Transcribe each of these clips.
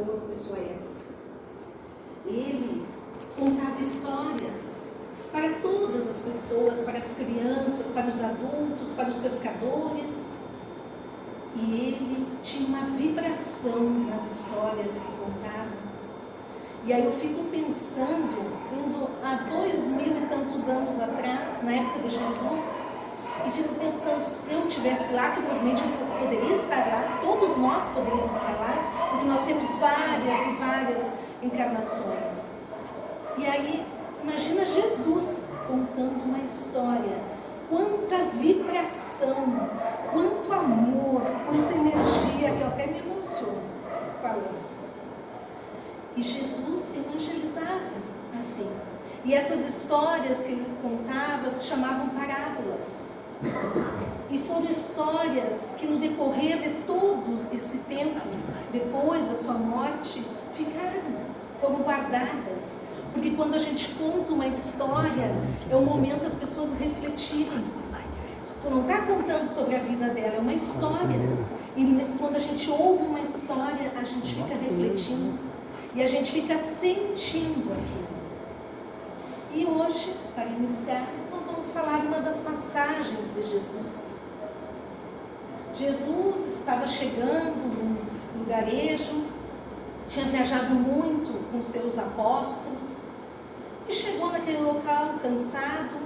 Salvador na sua época. Ele contava histórias para todas as pessoas, para as crianças, para os adultos, para os pescadores. E ele tinha uma vibração nas histórias que contava. E aí eu fico pensando, indo há 2000 e tantos anos atrás, na época de Jesus, e fico pensando, se eu estivesse lá, que provavelmente eu poderia estar lá, todos nós poderíamos estar lá, porque nós temos várias e várias encarnações. E aí, imagina Jesus contando uma história, quanta vibração, quanto amor, quanta energia, que eu até me emociono falando. E Jesus evangelizava assim. E essas histórias que ele contava se chamavam parábolas. E foram histórias que no decorrer de todo esse tempo, depois da sua morte, foram guardadas. Porque quando a gente conta uma história, é o momento das pessoas refletirem. Tu não está contando sobre a vida dela, é uma história. E quando a gente ouve uma história, a gente fica refletindo. E a gente fica sentindo aquilo. E hoje, para iniciar, nós vamos falar uma das passagens de Jesus. Jesus estava chegando num lugarejo, tinha viajado muito com seus apóstolos, e chegou naquele local cansado.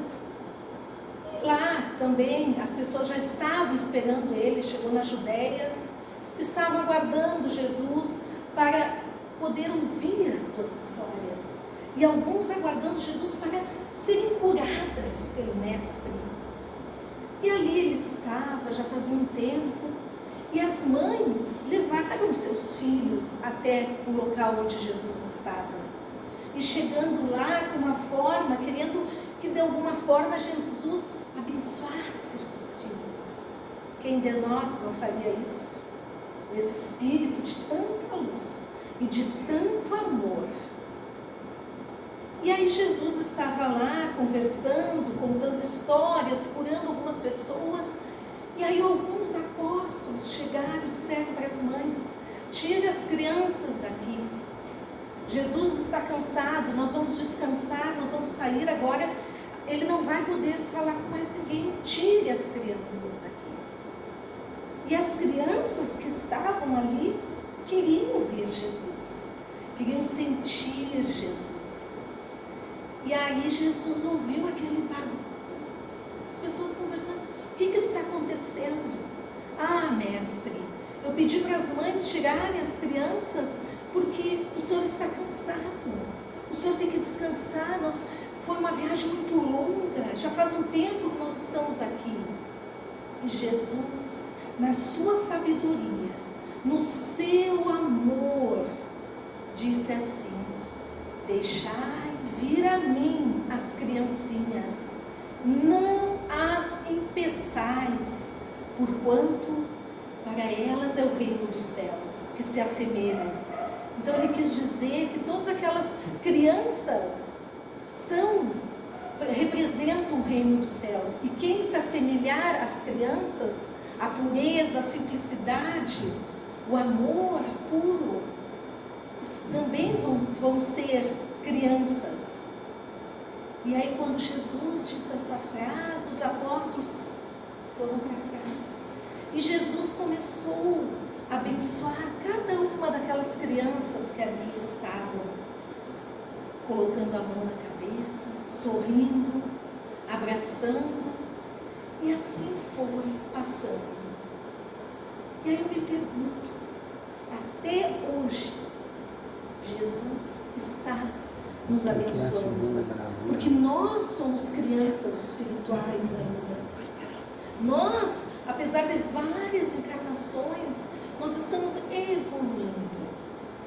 E lá também as pessoas já estavam esperando ele, chegou na Judéia, estavam aguardando Jesus para poder ouvir as suas histórias. E alguns aguardando Jesus para serem curadas pelo Mestre. E ali ele estava, já fazia um tempo, e as mães levaram seus filhos até o local onde Jesus estava. E chegando lá com uma forma, querendo que de alguma forma Jesus abençoasse os seus filhos. Quem de nós não faria isso? Nesse espírito de tanta luz e de tanto amor. E aí Jesus estava lá conversando, contando histórias, curando algumas pessoas. E aí alguns apóstolos chegaram e disseram para as mães: tire as crianças daqui. Jesus está cansado, nós vamos descansar, nós vamos sair agora. Ele não vai poder falar com mais ninguém. Tire as crianças daqui. E as crianças que estavam ali queriam ver Jesus, queriam sentir Jesus. E aí Jesus ouviu aquele barulho, as pessoas conversando: o que está acontecendo? Ah, mestre, eu pedi para as mães tirarem as crianças porque o senhor está cansado, o senhor tem que descansar, foi uma viagem muito longa, já faz um tempo que nós estamos aqui. E Jesus, na sua sabedoria, no seu amor, disse assim: deixai vir a mim as criancinhas, não as impeçais, porquanto para elas é o reino dos céus, que se assemelham. Então ele quis dizer que todas aquelas crianças representam o reino dos céus, e quem se assemelhar às crianças, a pureza, a simplicidade, o amor puro, também vão ser crianças. E aí quando Jesus disse essa frase, os apóstolos foram para trás. E Jesus começou a abençoar cada uma daquelas crianças que ali estavam, colocando a mão na cabeça, sorrindo, abraçando, e assim foi passando. E aí eu me pergunto, até hoje, Jesus está nos abençoando, porque nós somos crianças espirituais ainda. Nós, apesar de várias encarnações, nós estamos evoluindo,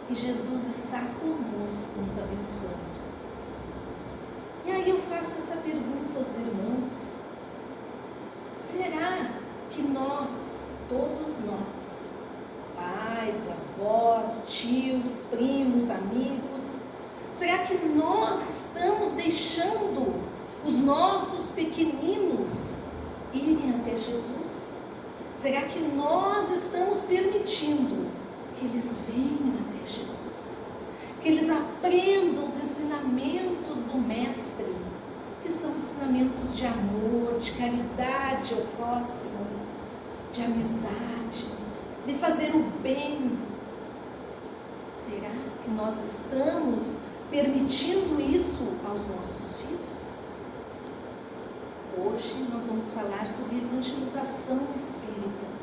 e Jesus está conosco, nos abençoando. E aí eu faço essa pergunta aos irmãos: será que nós, todos nós, pais, avós, tios, primos, amigos, será que nós estamos deixando os nossos pequeninos irem até Jesus? Será que nós estamos permitindo que eles venham até Jesus? pensamentos de amor, de caridade ao próximo, de amizade, de fazer o bem. Será que nós estamos permitindo isso aos nossos filhos? Hoje nós vamos falar sobre evangelização espírita.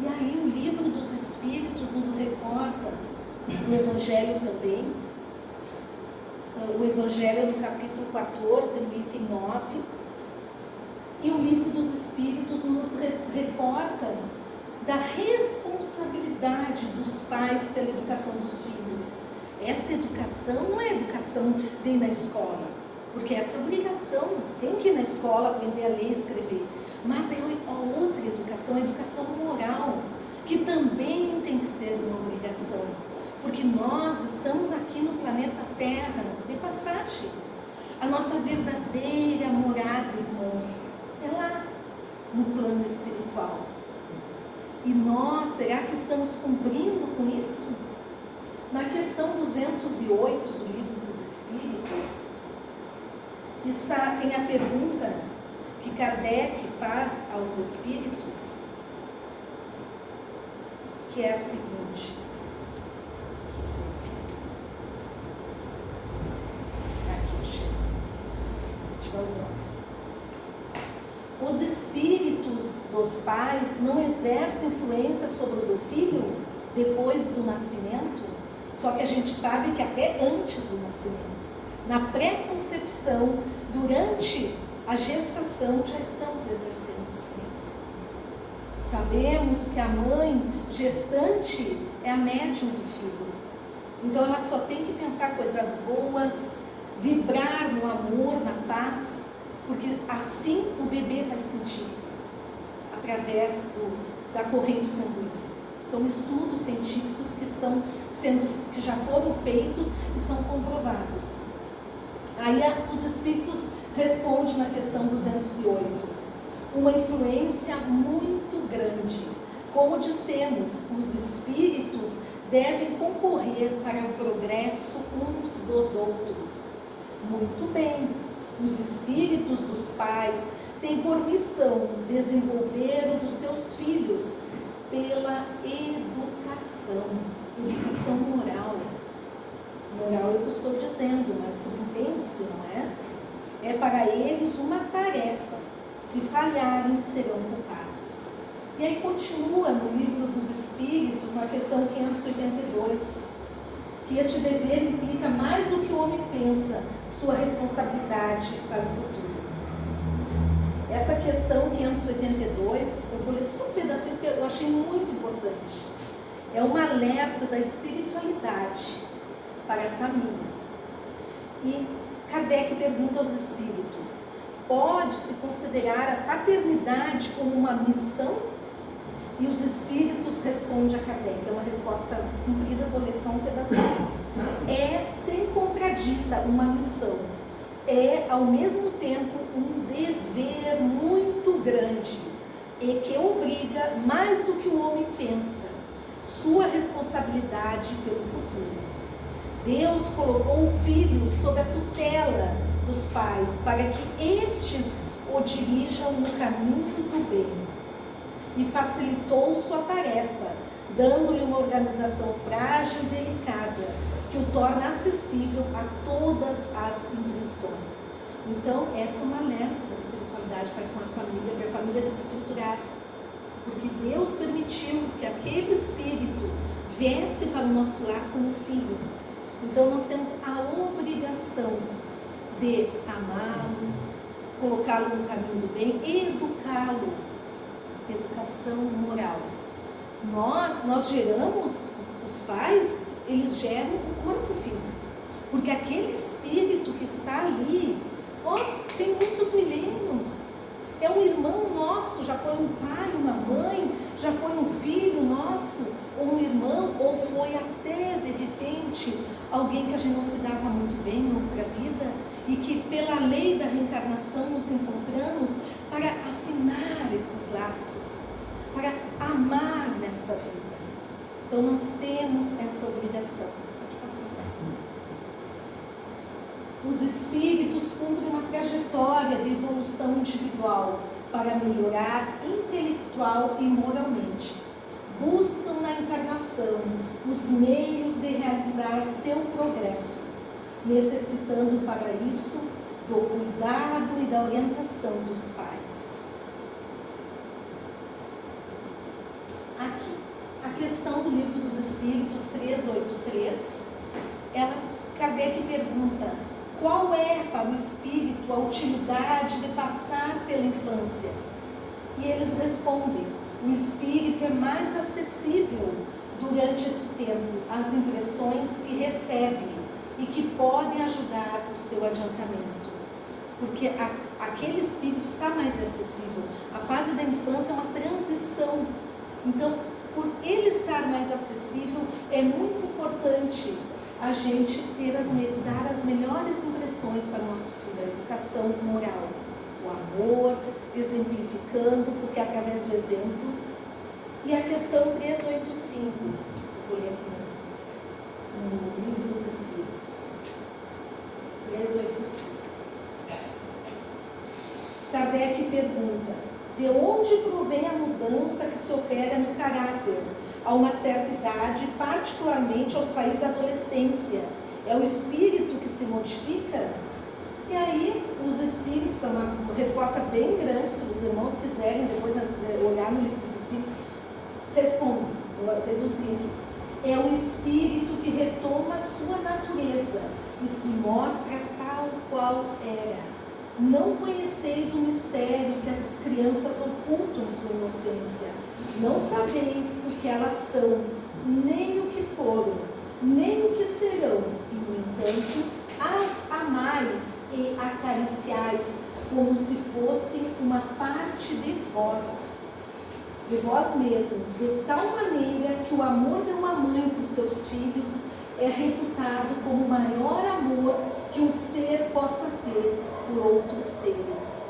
E aí o livro dos Espíritos nos reporta, o Evangelho também, o Evangelho no capítulo 14, no item 9, e o livro dos Espíritos nos reporta da responsabilidade dos pais pela educação dos filhos. Essa educação não é educação de ir na escola, porque essa obrigação, tem que ir na escola aprender a ler e escrever, mas é a outra educação, a educação moral, que também tem que ser uma obrigação, porque nós estamos aqui no planeta Terra de passagem. A nossa verdadeira morada, irmãos, é lá, no plano espiritual. E nós, será que estamos cumprindo com isso? Na questão 208 do Livro dos Espíritos, tem a pergunta que Kardec faz aos espíritos, que é a seguinte. Aqui, tirar os olhos. Os espíritos dos pais não exercem influência sobre o do filho depois do nascimento? Só que a gente sabe que até antes do nascimento, na pré-concepção, durante a gestação, já estamos exercendo influência. Sabemos que a mãe gestante é a médium do filho. Então ela só tem que pensar coisas boas, vibrar no amor, na paz, porque assim o bebê vai sentir, através da corrente sanguínea. São estudos científicos que já foram feitos e são comprovados. Aí os espíritos respondem na questão 208. Uma influência muito grande. Como dissemos, os espíritos devem concorrer para o progresso uns dos outros. Muito bem, os espíritos dos pais têm por missão desenvolver o dos seus filhos pela educação moral. Moral eu estou dizendo, mas subentende-se, não é? É para eles uma tarefa. Se falharem, serão culpados. E aí continua no Livro dos Espíritos, na questão 582, que este dever implica mais do que o homem pensa, sua responsabilidade para o futuro. Essa questão 582, eu vou ler só um pedacinho, porque eu achei muito importante. É um alerta da espiritualidade para a família. E Kardec pergunta aos espíritos: pode-se considerar a paternidade como uma missão? E os espíritos respondem a Kardec, é uma resposta comprida, vou ler só um pedacinho. É sem contradita uma missão, é ao mesmo tempo um dever muito grande e que obriga mais do que o homem pensa, sua responsabilidade pelo futuro. Deus colocou o filho sob a tutela dos pais para que estes o dirijam no caminho do bem e facilitou sua tarefa, dando-lhe uma organização frágil e delicada que o torna acessível a todas as intuições. Então, essa é uma alerta da espiritualidade para com a família, para a família se estruturar, porque Deus permitiu que aquele espírito viesse para o nosso lar como filho. Então nós temos a obrigação de amá-lo, colocá-lo no caminho do bem, educá-lo, educação moral. Nós geramos, os pais, eles geram o corpo físico, porque aquele espírito que está ali, tem muitos milênios, é um irmão nosso, já foi um pai, uma mãe, já foi um filho nosso, ou um irmão, ou foi até, de repente, alguém que a gente não se dava muito bem em outra vida, e que pela lei da reencarnação nos encontramos para afinar esses laços, para amar nesta vida. Então nós temos essa obrigação. Pode passar. Os espíritos cumprem uma trajetória de evolução individual para melhorar intelectual e moralmente. Buscam na encarnação os meios de realizar seu progresso, necessitando para isso do cuidado e da orientação dos pais. Aqui, a questão do Livro dos Espíritos 383, Kardec pergunta: qual é para o espírito a utilidade de passar pela infância? E eles respondem: o espírito é mais acessível durante esse tempo às impressões que recebe e que podem ajudar o seu adiantamento. Porque aquele espírito está mais acessível. A fase da infância é uma transição. Então, por ele estar mais acessível, é muito importante a gente dar as melhores impressões para o nosso filho, a educação moral, o amor, exemplificando, porque é através do exemplo. E a questão 385, vou ler aqui no Livro dos Espíritos, 385. Kardec pergunta: de onde provém a mudança que se opera no caráter a uma certa idade, particularmente ao sair da adolescência? É o espírito que se modifica? E aí, os espíritos, é uma resposta bem grande, se os irmãos quiserem depois olhar no Livro dos Espíritos, respondem, vou reduzir aqui. É o espírito que retoma a sua natureza e se mostra tal qual era. Não conheceis o mistério que as crianças ocultam em sua inocência. Não sabeis o que elas são, nem o que foram, nem o que serão. E, no entanto, as amais e acariciais como se fossem uma parte de vós mesmos, de tal maneira que o amor de uma mãe por seus filhos é reputado como o maior amor que um ser possa ter por outros seres.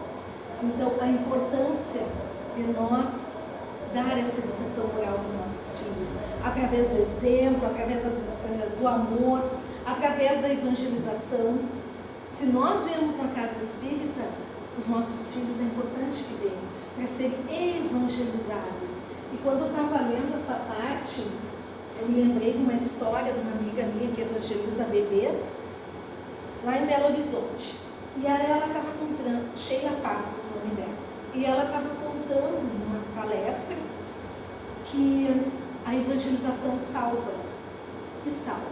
Então, a importância de nós dar essa educação moral para os nossos filhos, através do exemplo, através do amor, através da evangelização. Se nós vemos na casa espírita, os nossos filhos é importante que venham para serem evangelizados. E quando eu estava lendo essa parte, eu me lembrei de uma história de uma amiga minha que evangeliza bebês lá em Belo Horizonte. E aí ela estava contando, Sheila Passos, o nome dela, e ela estava contando numa palestra que a evangelização salva, e salva.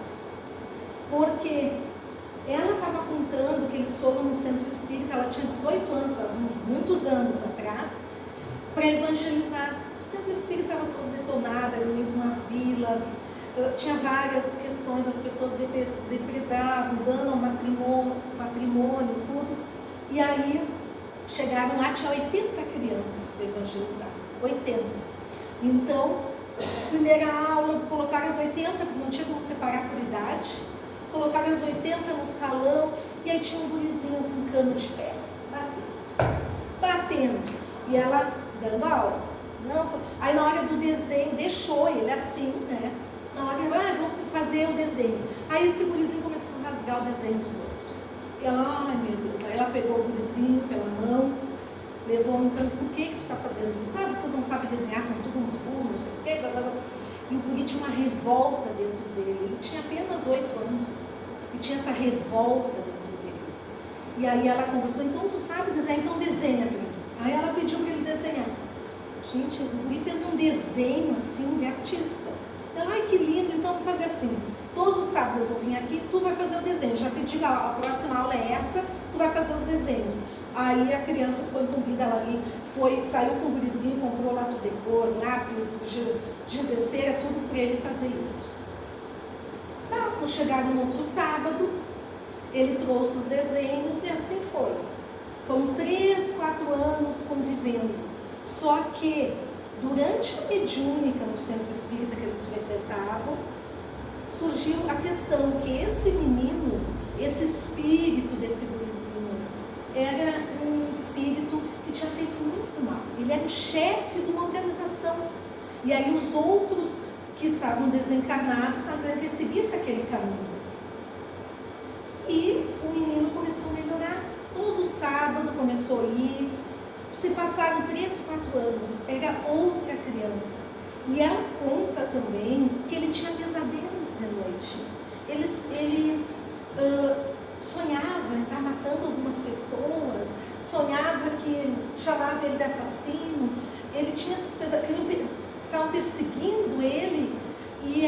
Porque ela estava contando que eles foram no centro espírita, ela tinha 18 anos, faz muitos anos atrás, para evangelizar. O centro espírita estava todo detonado, era no meio de uma vila, tinha várias questões, as pessoas depredavam, dano ao patrimônio, tudo. E aí chegaram lá, tinha 80 crianças para evangelizar, 80. Então, primeira aula, colocaram as 80, porque não tinha como separar por idade, colocaram as 80 no salão, e aí tinha um gurizinho com um cano de ferro, batendo, e ela dando aula. Não, aí na hora do desenho, deixou ele assim, né? Na hora, vamos fazer o desenho. Aí esse gurizinho começou a rasgar o desenho dos outros. E ela, ai meu Deus, aí ela pegou o gurizinho pela mão, levou no canto: por que tu está fazendo isso? Vocês não sabem desenhar, são tudo uns burros, não sei o quê, blá, blá, blá. E o guri tinha uma revolta dentro dele, ele tinha apenas 8 anos, e tinha essa revolta dentro dele. E aí ela conversou: então tu sabe desenhar, então desenha para mim. Aí ela pediu para ele desenhar. Gente, o guri fez um desenho assim de artista. Ela, ai que lindo, então vou fazer assim, todos os sábados eu vou vir aqui, tu vai fazer o desenho, já te digo, a próxima aula é essa, tu vai fazer os desenhos. Aí a criança ficou incumbida, ela ali, saiu com o gurizinho, comprou lápis de cor, lápis, giz de cera, tudo para ele fazer isso. Tá, quando chegaram no outro sábado, ele trouxe os desenhos e assim foi. Foram 3, 4 anos convivendo, só que durante a mediúnica no centro espírita que eles frequentavam, surgiu a questão que esse menino, esse espírito desse gurizinho, era um espírito que tinha feito muito mal. Ele era o chefe de uma organização. E aí os outros que estavam desencarnados sabiam que seguisse aquele caminho. E o menino começou a melhorar. Todo sábado começou a ir. Se passaram 3, 4 anos, era outra criança. E ela conta também que ele tinha pesadelos de noite. Ele sonhava em estar matando algumas pessoas, sonhava que chamava ele de assassino. Ele tinha esses pesadelos, estavam perseguindo ele, e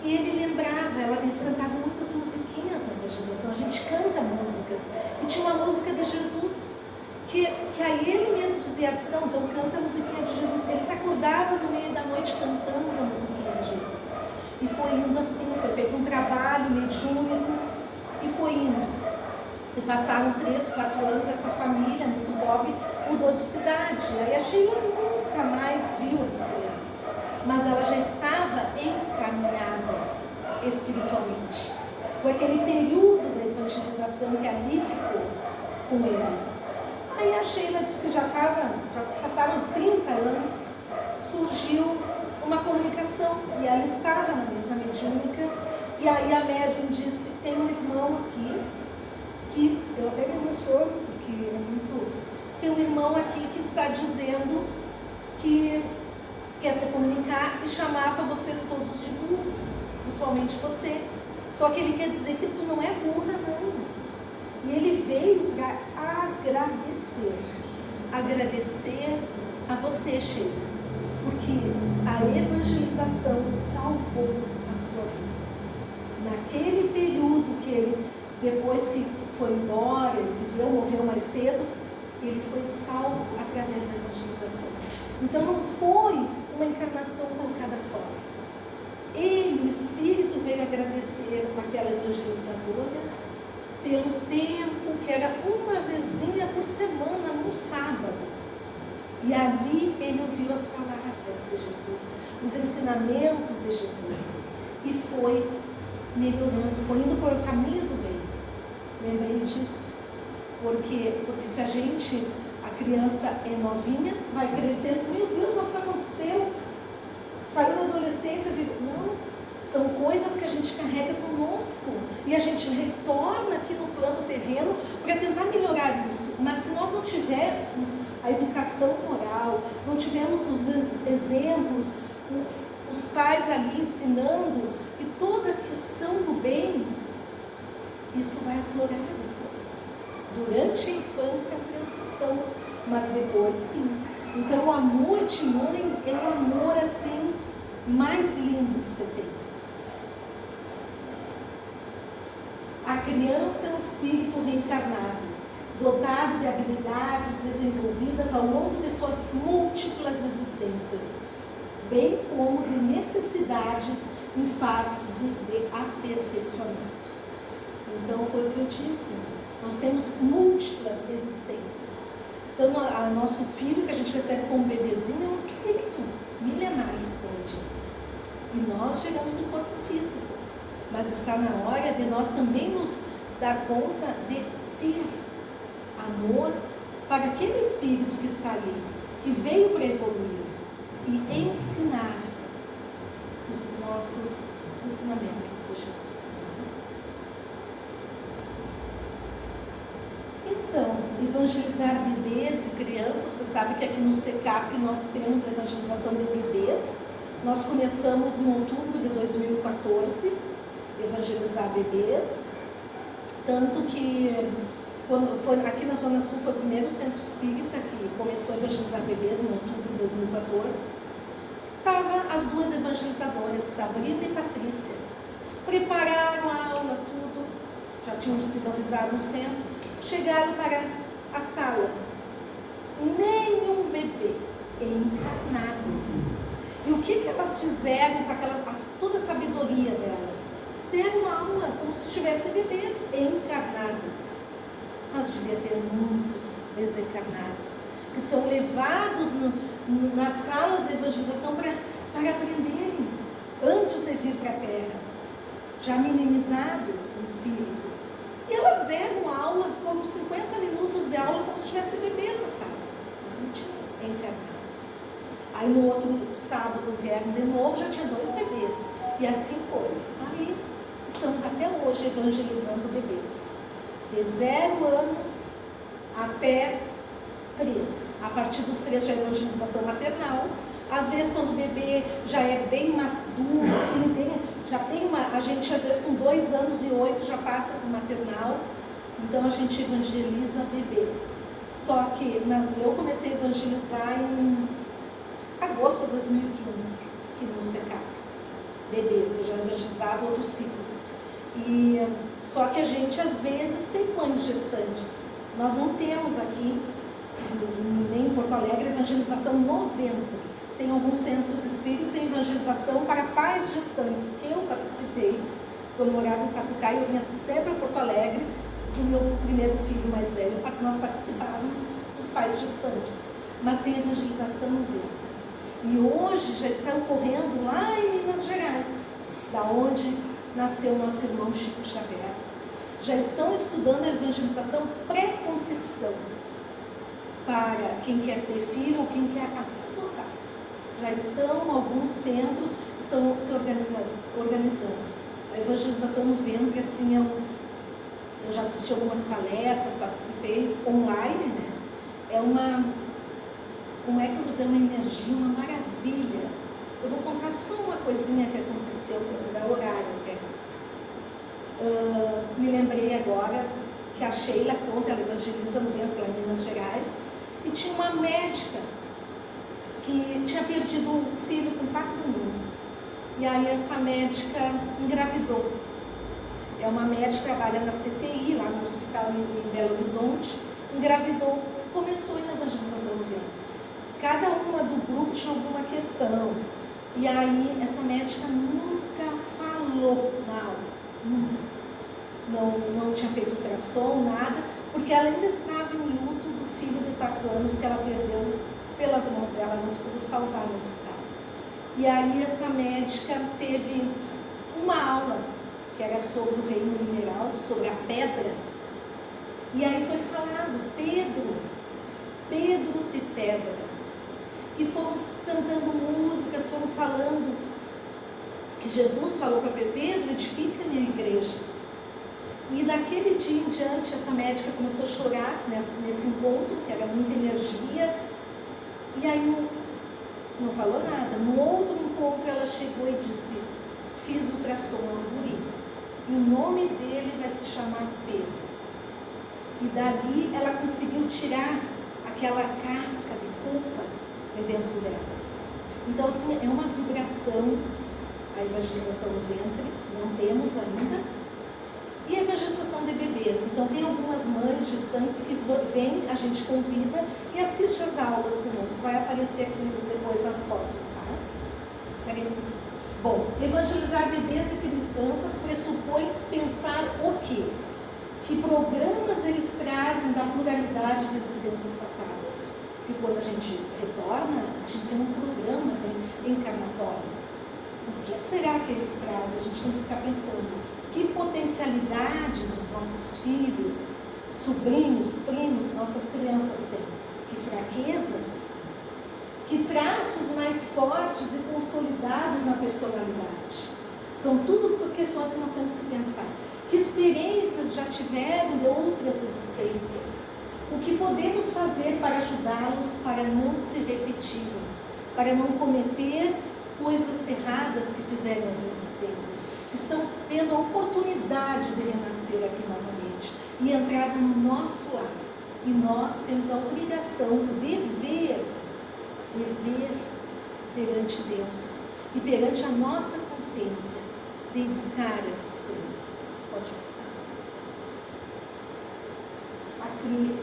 ele lembrava, eles cantavam muitas musiquinhas na evangelização. A gente canta músicas, e tinha uma música de Jesus, que aí ele mesmo dizia, não, então canta a musiquinha de Jesus. Ele se acordava no meio da noite cantando a musiquinha de Jesus. E foi indo assim, foi feito um trabalho mediúnico, e foi indo. Se passaram 3, 4 anos, essa família muito pobre mudou de cidade. Aí a Sheila nunca mais viu essa criança, mas ela já estava encaminhada espiritualmente. Foi aquele período da evangelização que ali ficou com eles. Aí a Sheila disse que já se passaram 30 anos, surgiu uma comunicação, e ela estava na mesa mediúnica, e aí a médium disse, tem um irmão aqui, que eu até me emociono, porque é muito... Tem um irmão aqui que está dizendo que quer se comunicar e chamava vocês todos de burros, principalmente você. Só que ele quer dizer que tu não é burra, não. E ele veio para agradecer a você, Sheila, porque a evangelização salvou a sua vida. Naquele período que ele, depois que foi embora, ele viveu, morreu mais cedo, ele foi salvo através da evangelização. Então não foi uma encarnação colocada fora. Ele, o Espírito, veio agradecer àquela evangelizadora pelo tempo que era uma vezinha por semana, num sábado. E ali ele ouviu as palavras de Jesus, os ensinamentos de Jesus, e foi melhorando, foi indo por o caminho do bem. Lembrei disso, porque se a criança é novinha, vai crescendo, meu Deus, mas o que aconteceu? Saiu da adolescência, não, são coisas que a gente carrega conosco, e a gente retorna aqui no plano terreno para tentar melhorar isso. Mas se nós não tivermos a educação moral, não tivermos os exemplos, os pais ali ensinando, e toda a questão do bem, isso vai aflorar depois. Durante a infância, a transição, mas depois sim. Então o amor de mãe é o amor assim mais lindo que você tem. A criança é um espírito reencarnado, dotado de habilidades desenvolvidas ao longo de suas múltiplas existências, bem como de necessidades em fase de aperfeiçoamento. Então foi o que eu disse, nós temos múltiplas existências. Então o nosso filho que a gente recebe como bebezinho é um espírito milenário, como eu disse. E nós chegamos no corpo físico. Mas está na hora de nós também nos dar conta de ter amor para aquele espírito que está ali, que veio para evoluir e ensinar os nossos ensinamentos de Jesus. Então, evangelizar bebês e crianças, você sabe que aqui no CECAP nós temos a evangelização de bebês. Nós começamos em outubro de 2014, evangelizar bebês, tanto que quando foi aqui na Zona Sul foi o primeiro centro espírita que começou a evangelizar bebês em outubro de 2014. Estavam as duas evangelizadoras, Sabrina e Patrícia, prepararam a aula, tudo, já tinham sido avisados no centro, chegaram para a sala, nenhum bebê encarnado. E o que elas fizeram com toda a sabedoria delas? Deram aula como se tivessem bebês encarnados. Mas devia ter muitos desencarnados que são levados nas salas de evangelização para aprenderem antes de vir para a Terra, já minimizados no espírito. E elas deram aula, foram 50 minutos de aula como se tivesse bebê na sala, mas não tinha encarnado. Aí no outro sábado vieram de novo, já tinha 2 bebês, e assim foi. Aí estamos até hoje evangelizando bebês. de 0 anos até 3. A partir dos 3 já é evangelização maternal. Às vezes, quando o bebê já é bem maduro, assim, a gente às vezes com 2 anos e 8 já passa para o maternal. Então a gente evangeliza bebês. Só que eu comecei a evangelizar em agosto de 2015, aqui no SECAP. Bebês, eu já evangelizava outros ciclos. Só que a gente às vezes tem mães gestantes. Nós não temos aqui, nem em Porto Alegre, evangelização no ventre. Tem alguns centros espíritas sem evangelização para pais gestantes. Eu participei, quando eu morava em Sapucaí, eu vinha sempre a Porto Alegre, do meu primeiro filho mais velho, nós participávamos dos pais gestantes, mas sem evangelização no ventre. E hoje já está ocorrendo lá em Minas Gerais, da onde nasceu o nosso irmão Chico Xavier. Já estão estudando a evangelização pré-concepção, para quem quer ter filho ou quem quer até adotar. Já estão, alguns centros estão se organizando. A evangelização no ventre, assim, eu já assisti algumas palestras, participei online, né? É uma, como é que eu vou dizer, uma energia, uma maravilha. Eu vou contar só uma coisinha que aconteceu, para me dar horário até. Me lembrei agora que a Sheila conta, ela evangeliza no ventre lá em Minas Gerais, e tinha uma médica que tinha perdido um filho com 4 anos. E aí essa médica engravidou. É uma médica que trabalha na CTI, lá no hospital em Belo Horizonte, engravidou, começou na evangelização no ventre. Cada uma do grupo tinha alguma questão. E aí essa médica nunca falou na aula, nunca. Não tinha feito ultrassom, nada, porque ela ainda estava em luto do filho de 4 anos que ela perdeu pelas mãos dela, não conseguiu salvar no hospital. E aí essa médica teve uma aula que era sobre o reino mineral, sobre a pedra. E aí foi falado, Pedro de pedra. E foram cantando músicas, foram falando que Jesus falou para Pedro, edifica a minha igreja. E daquele dia em diante, essa médica começou a chorar nesse encontro, que era muita energia. E aí não falou nada. No outro encontro ela chegou e disse, fiz ultrassom ao guri. E o nome dele vai se chamar Pedro. E dali ela conseguiu tirar aquela casca de culpa de dentro dela. Então, assim, é uma vibração, a evangelização no ventre, não temos ainda. E a evangelização de bebês. Então, tem algumas mães gestantes que vêm, a gente convida e assiste as aulas conosco. Vai aparecer aqui depois as fotos, tá? Bom, evangelizar bebês e crianças pressupõe pensar o quê? Que programas eles trazem da pluralidade de existências passadas. E quando a gente retorna, a gente tem um programa encarnatório. O que será que eles trazem? A gente tem que ficar pensando. Que potencialidades os nossos filhos, sobrinhos, primos, nossas crianças têm? Que fraquezas? Que traços mais fortes e consolidados na personalidade? São tudo questões que nós temos que pensar. Que experiências já tiveram de outras existências? O que podemos fazer para ajudá-los para não se repetirem? Para não cometer coisas erradas que fizeram em outras existências? Que estão tendo a oportunidade de renascer aqui novamente e entrar no nosso lar. E nós temos a obrigação, o dever perante Deus e perante a nossa consciência de educar essas crianças. Pode passar. A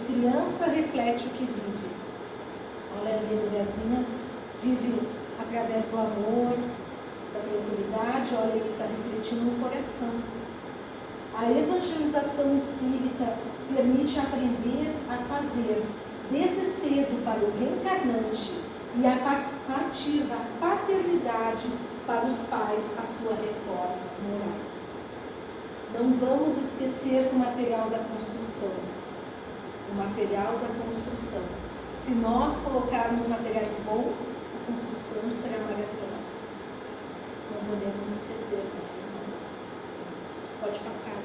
criança reflete o que vive. Olha ali a mulherzinha, vive através do amor, da tranquilidade, olha, ele está refletindo no coração. A evangelização espírita permite aprender a fazer, desde cedo para o reencarnante e a partir da paternidade para os pais, a sua reforma moral. Não vamos esquecer do material da construção. O material da construção. Se nós colocarmos materiais bons, a construção será maravilhosa. Não podemos esquecer, irmãos. Pode passar.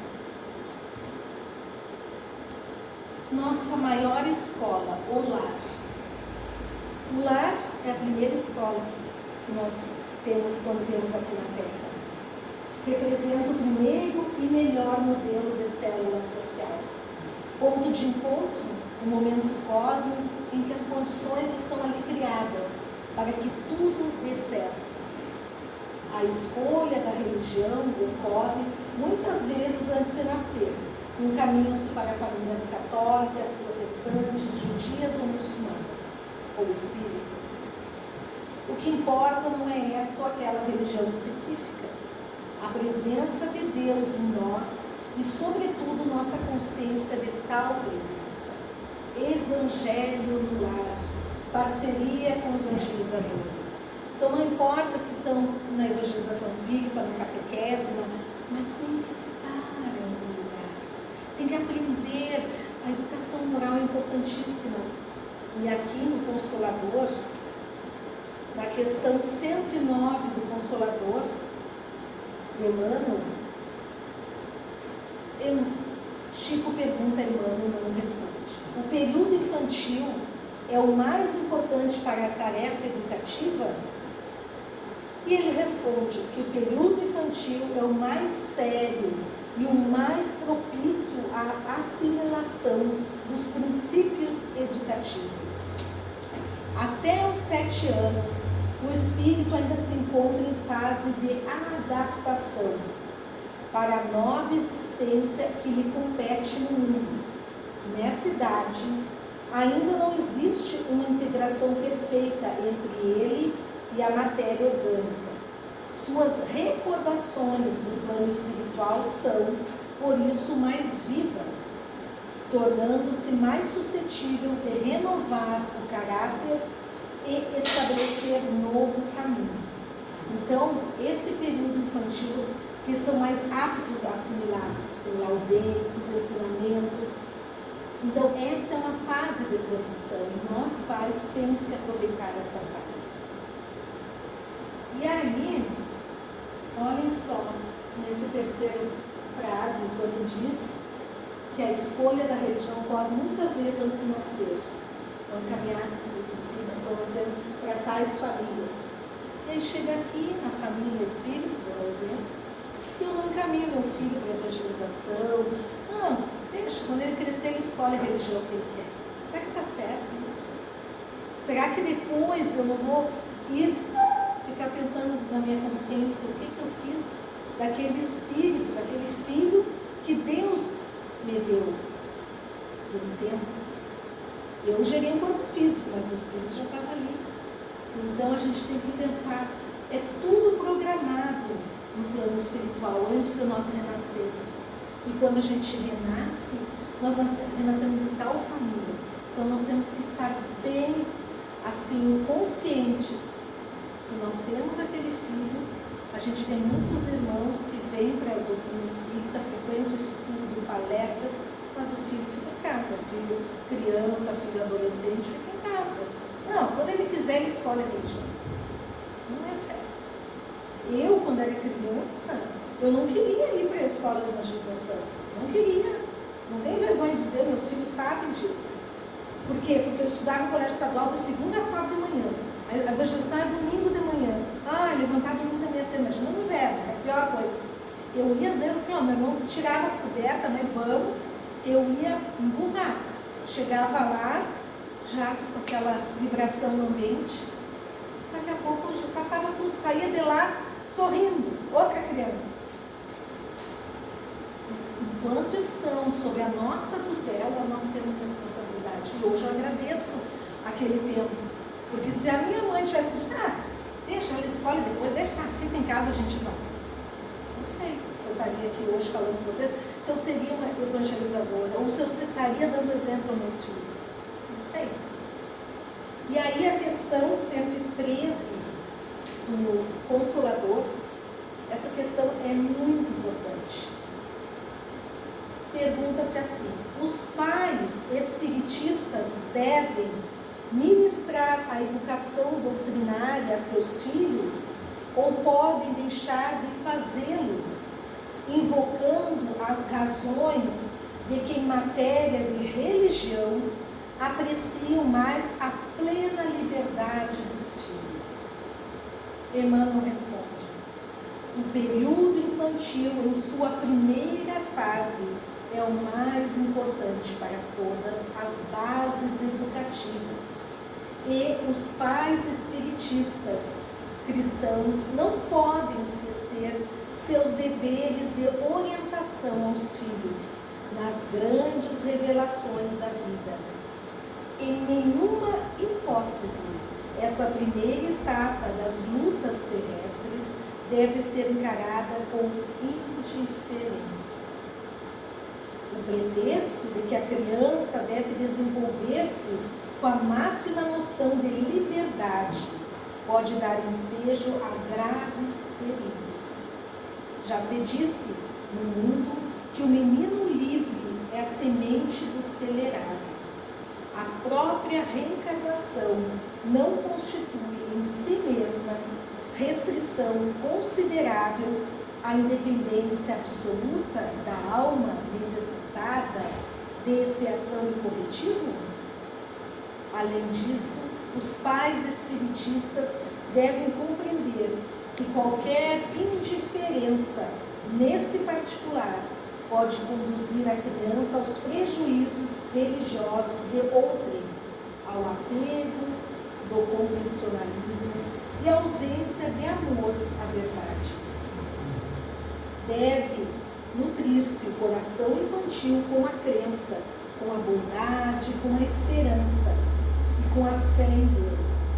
nossa maior escola, o lar. O lar é a primeira escola que nós temos quando viemos aqui na Terra. Representa o primeiro e melhor modelo de célula social. Ponto de encontro, um momento cósmico em que as condições estão ali criadas para que tudo dê certo. A escolha da religião ocorre muitas vezes antes de nascer. Encaminham-se para famílias católicas, protestantes, judias ou muçulmanas, ou espíritas. O que importa não é esta ou aquela religião específica. A presença de Deus em nós e, sobretudo, nossa consciência de tal presença. Evangelho no lar, parceria com evangelizadores. Então não importa se estão na evangelização espírita, na catequese, mas tem que estar em algum lugar. Tem que aprender. A educação moral é importantíssima. E aqui no Consolador, na questão 109 do Consolador, de Emmanuel, Chico pergunta a Emmanuel, não responde. O período infantil é o mais importante para a tarefa educativa? E ele responde que o período infantil é o mais sério e o mais propício à assimilação dos princípios educativos. Até os 7 anos, o espírito ainda se encontra em fase de adaptação para a nova existência que lhe compete no mundo. Nessa idade, ainda não existe uma integração perfeita entre ele e a matéria orgânica. Suas recordações do plano espiritual são, por isso, mais vivas, tornando-se mais suscetível de renovar o caráter e estabelecer novo caminho. Então, esse período infantil, que são mais aptos a assimilar o bem, os ensinamentos. Então, essa é uma fase de transição e nós, pais, temos que aproveitar essa fase. E aí, olhem só, nesse terceiro frase, quando diz que a escolha da religião ocorre muitas vezes antes de nascer. Vão caminhar, os espíritos estão dizendo, para tais famílias. E aí chega aqui na família espírita, por exemplo, e eu não encaminho meu filho para a evangelização. Não, deixa, quando ele crescer ele escolhe a religião que ele quer. Será que está certo isso? Será que depois eu não vou ficar pensando na minha consciência o que eu fiz daquele espírito, daquele filho que Deus me deu por um tempo? Eu gerei um corpo físico, mas o espírito já estava ali. Então a gente tem que pensar, é tudo programado no plano espiritual antes de nós renascermos. E quando a gente renasce, nós renascemos em tal família. Então nós temos que estar bem, assim, conscientes. Se nós temos aquele filho, a gente vê muitos irmãos que vêm para a doutrina espírita, frequentam estudo, palestras, mas o filho fica em casa, filho criança, filho adolescente fica em casa. Não, quando ele quiser, ele escolhe a religião. Não é certo. Eu, quando era criança, eu não queria ir para a escola de evangelização. Não queria. Não tenho vergonha de dizer, meus filhos sabem disso. Por quê? Porque eu estudava no colégio estadual de segunda a sábado de manhã. A evangelização é domingo de manhã. Levantar domingo de manhã, você imagina no inverno, é a pior coisa. Eu ia às vezes assim, meu irmão tirava as cobertas, né, vamos, eu ia emburrada. Chegava lá, já com aquela vibração no ambiente, daqui a pouco passava tudo, saía de lá sorrindo, outra criança. Mas enquanto estão sob a nossa tutela, nós temos responsabilidade. E hoje eu agradeço aquele tempo, porque se a minha mãe tivesse dito, deixa, ela escolhe depois, fica em casa, a gente vai. Não sei se eu estaria aqui hoje falando com vocês, se eu seria uma evangelizadora, ou se eu estaria dando exemplo aos meus filhos. Não sei. E aí a questão 113 do Consolador, essa questão é muito importante. Pergunta-se assim: os pais espiritistas devem ministrar a educação doutrinária a seus filhos ou podem deixar de fazê-lo, invocando as razões de que em matéria de religião apreciam mais a plena liberdade dos filhos. Emmanuel responde: o período infantil, em sua primeira fase, é o mais importante para todas as bases educativas. E os pais espiritistas cristãos não podem esquecer seus deveres de orientação aos filhos nas grandes revelações da vida. Em nenhuma hipótese, essa primeira etapa das lutas terrestres deve ser encarada com indiferença. O pretexto de que a criança deve desenvolver-se com a máxima noção de liberdade pode dar ensejo a graves perigos. Já se disse no mundo que o menino livre é a semente do celerado. A própria reencarnação não constitui em si mesma restrição considerável à independência absoluta da alma necessitada de expiação e corretivo? Além disso, os pais espiritistas devem compreender que qualquer indiferença nesse particular pode conduzir a criança aos prejuízos religiosos de outrem, ao apego do convencionalismo e ausência de amor à verdade. Deve nutrir-se o coração infantil com a crença, com a bondade, com a esperança e com a fé em Deus.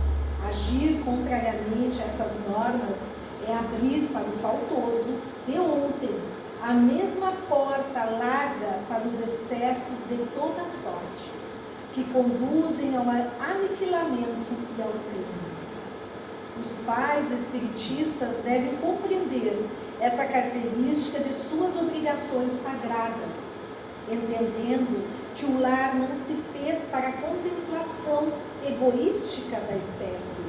Agir contrariamente a essas normas é abrir para o faltoso de ontem a mesma porta larga para os excessos de toda sorte, que conduzem ao aniquilamento e ao crime. Os pais espiritistas devem compreender essa característica de suas obrigações sagradas, entendendo que o lar não se fez para a contemplação egoística da espécie,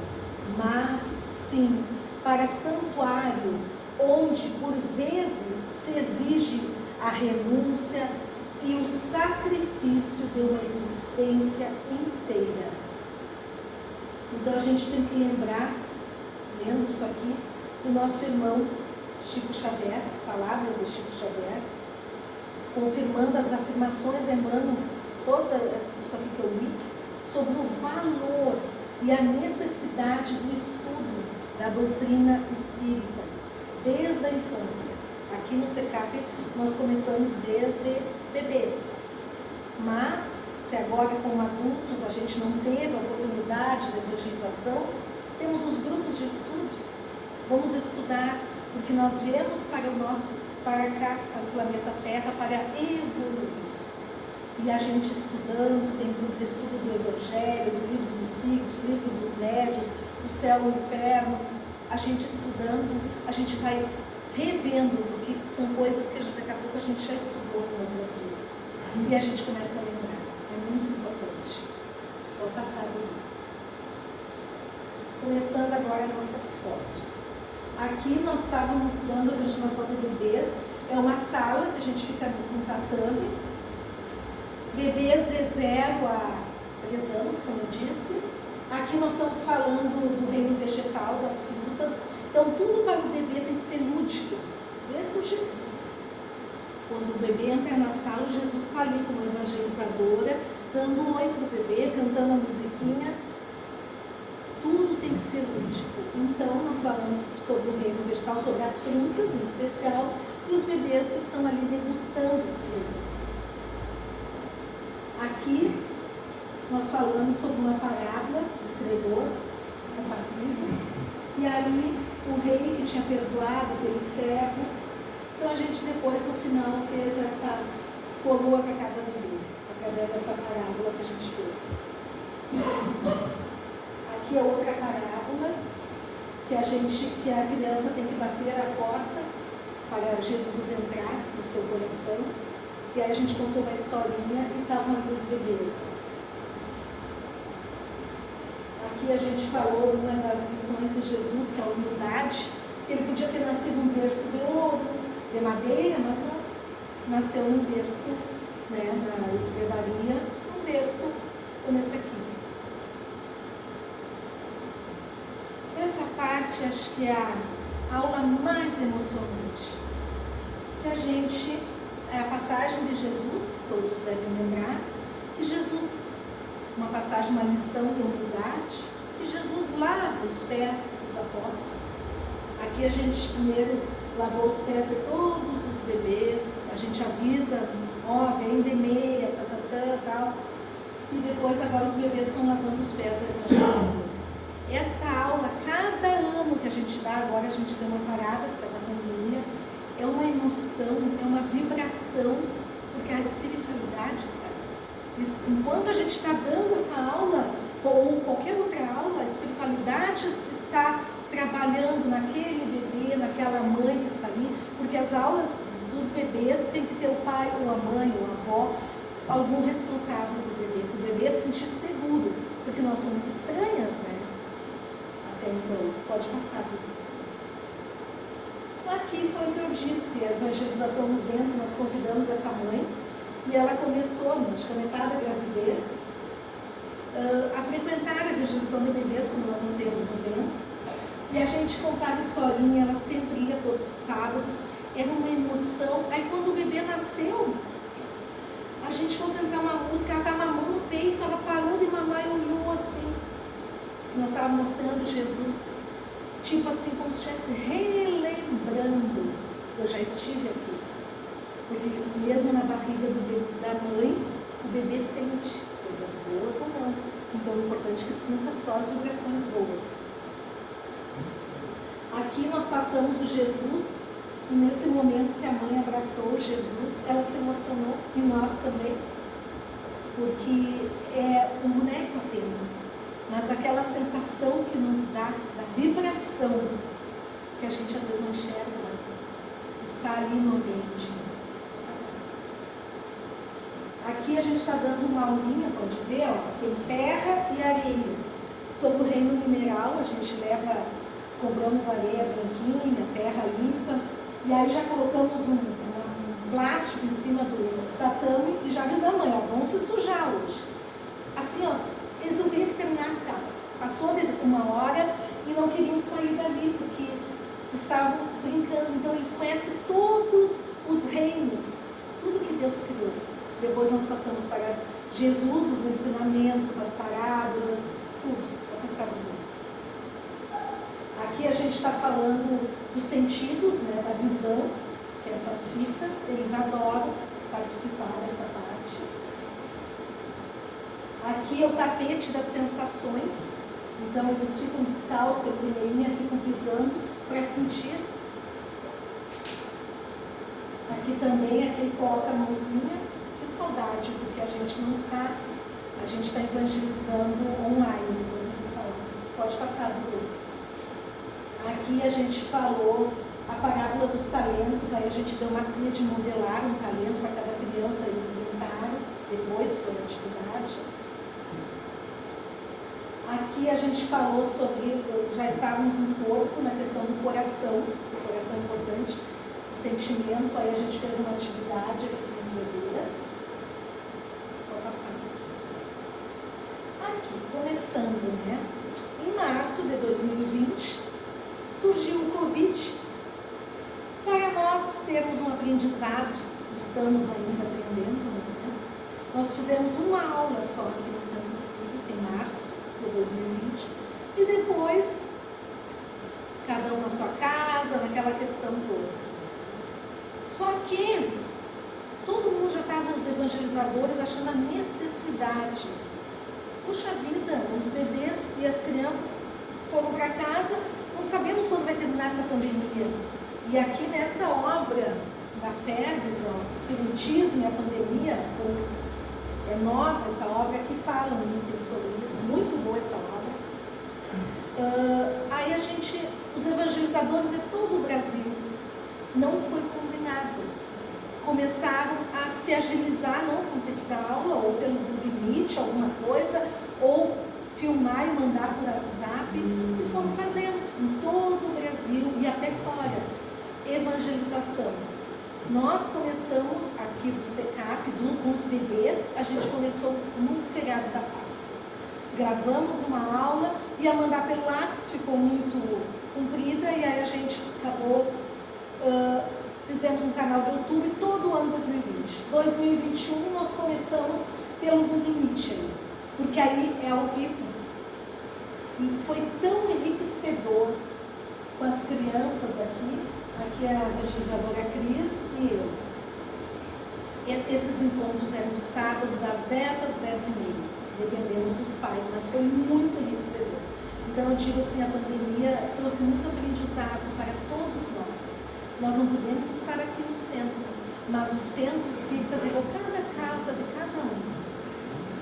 mas sim para santuário, onde por vezes se exige a renúncia e o sacrifício de uma existência inteira. Então a gente tem que lembrar, lendo isso aqui, do nosso irmão Chico Xavier, as palavras de Chico Xavier, confirmando as afirmações, Emmanuel, todas isso aqui que eu li, sobre o valor e a necessidade do estudo da doutrina espírita, desde a infância. Aqui no SECAP nós começamos desde bebês, mas se agora como adultos a gente não teve a oportunidade de evangelização, temos os grupos de estudo. Vamos estudar, porque nós viemos para cá, para o planeta Terra, para evoluir. E a gente estudando, tem grupo de estudo do Evangelho, do Livro dos Espíritos, Livro dos Médios, o Céu e o Inferno. A gente estudando, a gente vai revendo, porque são coisas que daqui a pouco a gente já estudou em outras vidas. E a gente começa a lembrar. É muito importante. Vou passar do livro. Começando agora nossas fotos. Aqui nós estávamos dando a ventilação de bebês. É uma sala que a gente fica no tatame. Bebês de 0 a 3 anos, como eu disse. Aqui nós estamos falando do reino vegetal, das frutas. Então, tudo para o bebê tem que ser lúdico, desde o Jesus. Quando o bebê entra na sala, Jesus está ali como evangelizadora, dando um oi para o bebê, cantando a musiquinha. Tudo tem que ser lúdico. Então, nós falamos sobre o reino vegetal, sobre as frutas em especial, e os bebês estão ali degustando as frutas. Aqui, nós falamos sobre uma parábola do credor compassivo, e aí o rei que tinha perdoado pelo servo. Então a gente depois, no final, fez essa coroa para cada bebê, através dessa parábola que a gente fez. Aqui é outra parábola, que a criança tem que bater a porta para Jesus entrar no seu coração. E aí a gente contou uma historinha e estavam ali os bebês. Aqui a gente falou uma das lições de Jesus, que é a humildade. Ele podia ter nascido num berço de ouro, de madeira, mas não. Nasceu num berço né, na estrebaria, um berço como esse aqui. Essa parte acho que é a aula mais emocionante, que a gente, é a passagem de Jesus, todos devem lembrar, que Jesus, uma passagem, uma lição de humildade, que Jesus lava os pés dos apóstolos. Aqui a gente primeiro lavou os pés de todos os bebês, a gente avisa, ó, vem de meia, tal, e depois agora os bebês estão lavando os pés do evangelizador. Essa aula, cada ano que a gente dá, agora a gente deu uma parada por causa da pandemia, é uma emoção, é uma vibração, porque a espiritualidade está ali. Enquanto a gente está dando essa aula, ou qualquer outra aula, a espiritualidade está trabalhando naquele bebê, naquela mãe que está ali, porque as aulas dos bebês tem que ter o pai, ou a mãe, ou a avó, algum responsável do bebê, para o bebê se sentir seguro, porque nós somos estranhas, né? Até então, pode passar. Aqui foi o que eu disse, a evangelização no ventre, nós convidamos essa mãe, e ela começou, acho que a metade da gravidez, a frequentar a evangelização de bebês, como nós não temos no ventre, e a gente contava historinha, ela sempre ia todos os sábados, era uma emoção. Aí quando o bebê nasceu, a gente foi cantar uma música, ela estava mamando o peito, ela parou de mamar e olhou assim, nós estávamos mostrando Jesus, tipo assim, como se estivesse relembrando, eu já estive aqui, porque mesmo na barriga da mãe, o bebê sente coisas boas ou não, então é importante que sinta só as vibrações boas. Aqui nós passamos o Jesus, e nesse momento que a mãe abraçou Jesus, ela se emocionou, e nós também, porque é um boneco apenas, mas aquela sensação que nos dá, da vibração, que a gente às vezes não enxerga, mas está ali no ambiente. Aqui a gente está dando uma aulinha, pode ver, ó, tem terra e areia. Sobre o reino mineral, a gente compramos areia branquinha, terra limpa, e aí já colocamos um plástico em cima do tatame e já avisamos a mãe, ó, vão se sujar hoje. Assim, ó, eles não queriam que terminasse a aula. Passou uma hora e não queriam sair dali, porque estavam brincando. Então eles conhecem todos os reinos, tudo que Deus criou. Depois nós passamos para Jesus, os ensinamentos, as parábolas, tudo, para passar tudo. Aqui a gente está falando dos sentidos, né, da visão, que é essas fitas, eles adoram participar dessa parte. Aqui é o tapete das sensações, então eles ficam descalços, a primeirinha ficam pisando para sentir. Aqui também, aqui ele coloca a mãozinha, que saudade, porque a gente não está, a gente está evangelizando online, depois eu vou falar. Pode passar do grupo. Aqui a gente falou a parábola dos talentos, aí a gente deu uma massinha de modelar um talento para cada criança, eles brincaram, depois foi a atividade. Aqui a gente falou sobre, já estávamos no corpo, na questão do coração, o coração é importante, do sentimento, aí a gente fez uma atividade aqui com os bebês. Vou passar. Aqui, começando, né? Em março de 2020, surgiu o Covid. Para nós termos um aprendizado, estamos ainda aprendendo, né? Nós fizemos uma aula só aqui no Centro Espírita em março de 2020 e depois cada um na sua casa, naquela questão toda. Só que todo mundo já estava, os evangelizadores, achando a necessidade. Puxa vida, os bebês e as crianças foram para casa, não sabemos quando vai terminar essa pandemia. E aqui nessa obra da Ferbes, Espiritismo e a Pandemia, é nova essa obra, que fala um item sobre isso, muito boa essa obra. Aí a gente, os evangelizadores de todo o Brasil, não foi combinado. Começaram a se agilizar, não vão ter que dar aula, ou pelo limite, alguma coisa, ou filmar e mandar por WhatsApp, e foram fazendo em todo o Brasil e até fora. Evangelização. Nós começamos aqui do SECAP, com os bebês, a gente começou no feriado da Páscoa. Gravamos uma aula, ia mandar pelo Lattes, ficou muito comprida, e aí a gente acabou, fizemos um canal do YouTube todo o ano 2020. 2021 nós começamos pelo Google Meet, porque aí é ao vivo. E foi tão enriquecedor com as crianças aqui é a evangelizadora Cris e eu. Esses encontros eram no sábado, das 10 às 10h30, dependemos dos pais, mas foi muito enriquecedor. Então eu digo assim, a pandemia trouxe muito aprendizado para todos nós. Nós não podemos estar aqui no centro, mas o centro espírita virou cada casa de cada um,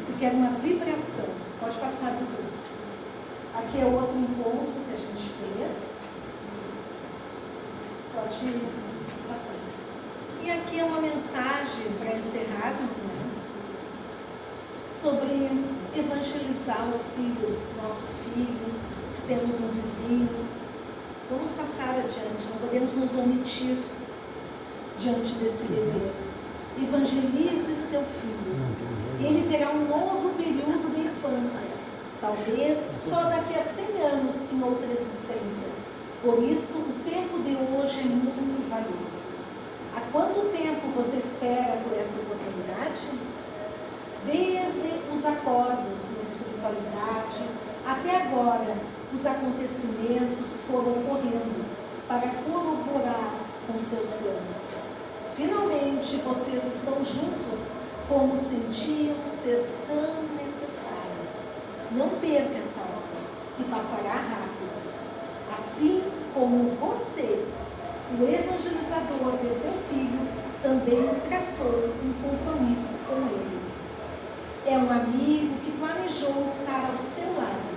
porque era uma vibração. Pode passar, Dudu. Aqui é outro encontro que a gente fez. Pode passar. E aqui é uma mensagem para encerrarmos, né? Sobre evangelizar o filho, nosso filho, se temos um vizinho. Vamos passar adiante, não podemos nos omitir diante desse dever. Evangelize seu filho. Ele terá um novo período de infância, talvez só daqui a 100 anos em outra existência. Por isso, o tempo de hoje é muito valioso. Há quanto tempo você espera por essa oportunidade? Desde os acordos na espiritualidade até agora, os acontecimentos foram ocorrendo para corroborar com seus planos. Finalmente, vocês estão juntos como sentiam ser tão necessário. Não perca essa hora, que passará rápido. Assim como você, o evangelizador de seu filho, também traçou um compromisso com ele. É um amigo que planejou estar ao seu lado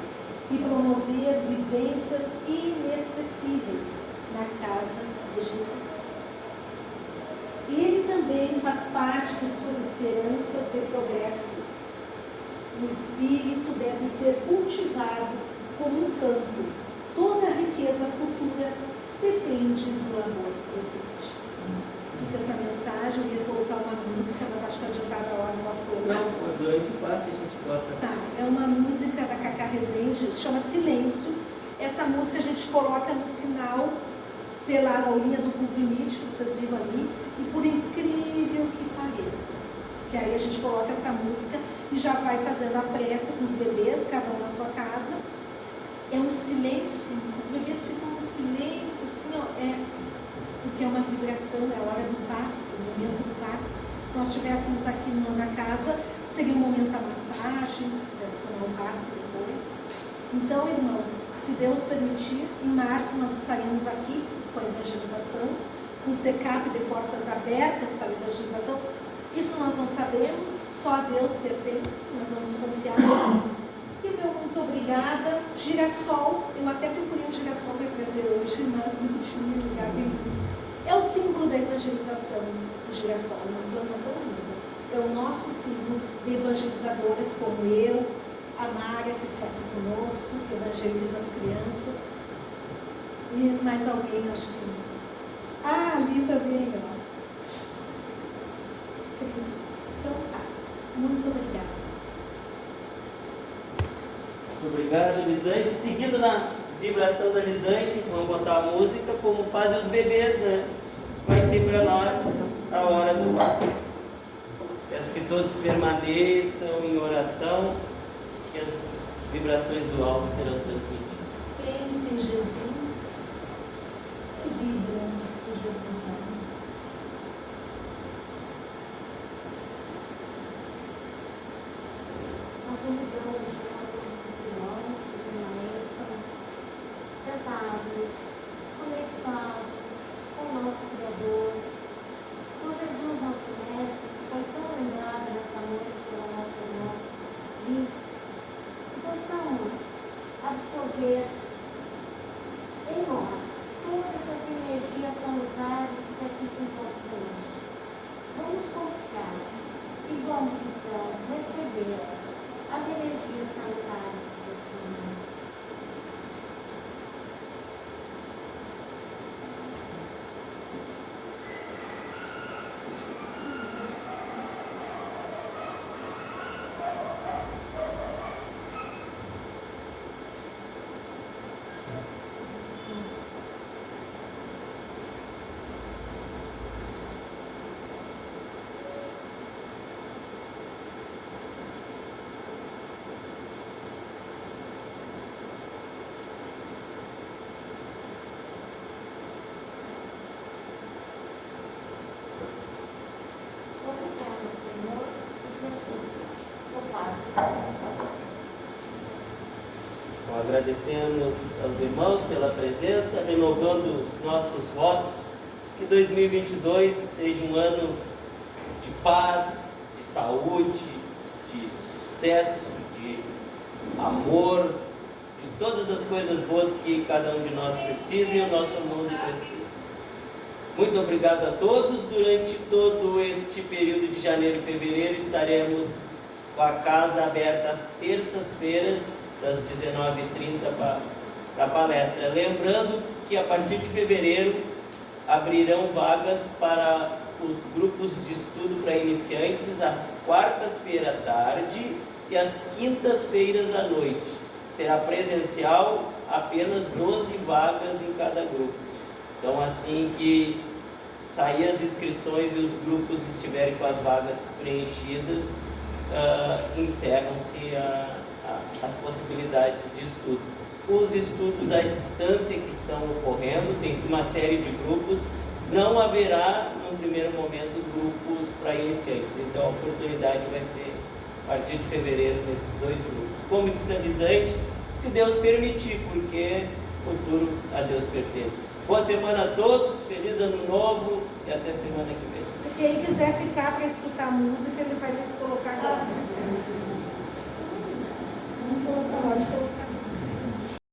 e promover vivências inesquecíveis na casa de Jesus. Ele também faz parte de suas esperanças de progresso. O espírito deve ser cultivado como um campo. Toda a riqueza futura depende do amor presente. Fica essa mensagem, eu ia colocar uma música, mas acho que adiantada a hora do nosso programa. Não, durante o passe a gente bota. Tá, é uma música da Cacá Rezende, se chama Silêncio. Essa música a gente coloca no final, pela aulinha do Google Meet, que vocês viram ali, e por incrível que pareça, que aí a gente coloca essa música e já vai fazendo a prece com os bebês, cada um na sua casa. É um silêncio, os bebês ficam no silêncio, assim, ó, porque é uma vibração, é a hora do passe, o momento do passe. Se nós estivéssemos aqui na casa, seria um momento da massagem, tomar um passe depois. Então, irmãos, se Deus permitir, em março nós estaremos aqui com a evangelização, com o SECAP de portas abertas para a evangelização. Isso nós não sabemos, só a Deus pertence, nós vamos confiar. E o meu muito obrigada. Girassol, eu até procurei um girassol para trazer hoje, mas não tinha lugar nenhum. É o símbolo da evangelização, o girassol, uma planta tão linda. É o nosso símbolo de evangelizadoras como eu, a Mária, que está aqui conosco, que evangeliza as crianças. E mais alguém, acho que. Ah, ali também, ó. Então tá. Muito obrigada. Obrigado, Lisante. Seguindo na vibração da Lisante, vamos botar a música como fazem os bebês, né? Vai ser para nós a hora do passe. Peço que todos permaneçam em oração, que as vibrações do alto serão transmitidas. Pense em Jesus e vibramos por Jesus na vida. Nós convidamos os irmãos que permaneçam sentados, conectados com o nosso Criador, com Jesus, nosso Mestre, que foi tão lembrado nesta noite pela nossa irmã Liz, que possamos absorver Então, agradecemos aos irmãos pela presença, renovando os nossos votos, que 2022 seja um ano de paz, de saúde, de sucesso, de amor, de todas as coisas boas que cada um de nós precisa e o nosso mundo precisa. Muito obrigado a todos. Durante todo este período de janeiro e fevereiro estaremos com a casa aberta às terças-feiras, das 19h30 para a palestra. Lembrando que a partir de fevereiro abrirão vagas para os grupos de estudo para iniciantes às quartas-feiras à tarde e às quintas-feiras à noite. Será presencial, apenas 12 vagas em cada grupo. Então, assim que sair as inscrições e os grupos estiverem com as vagas preenchidas, encerram-se as possibilidades de estudo. Os estudos à distância que estão ocorrendo, tem uma série de grupos, não haverá, no primeiro momento, grupos para iniciantes. Então, a oportunidade vai ser a partir de fevereiro nesses 2 grupos. Como inicializante, se Deus permitir, porque o futuro a Deus pertence. Boa semana a todos, feliz ano novo e até semana que vem. Se quem quiser ficar para escutar música,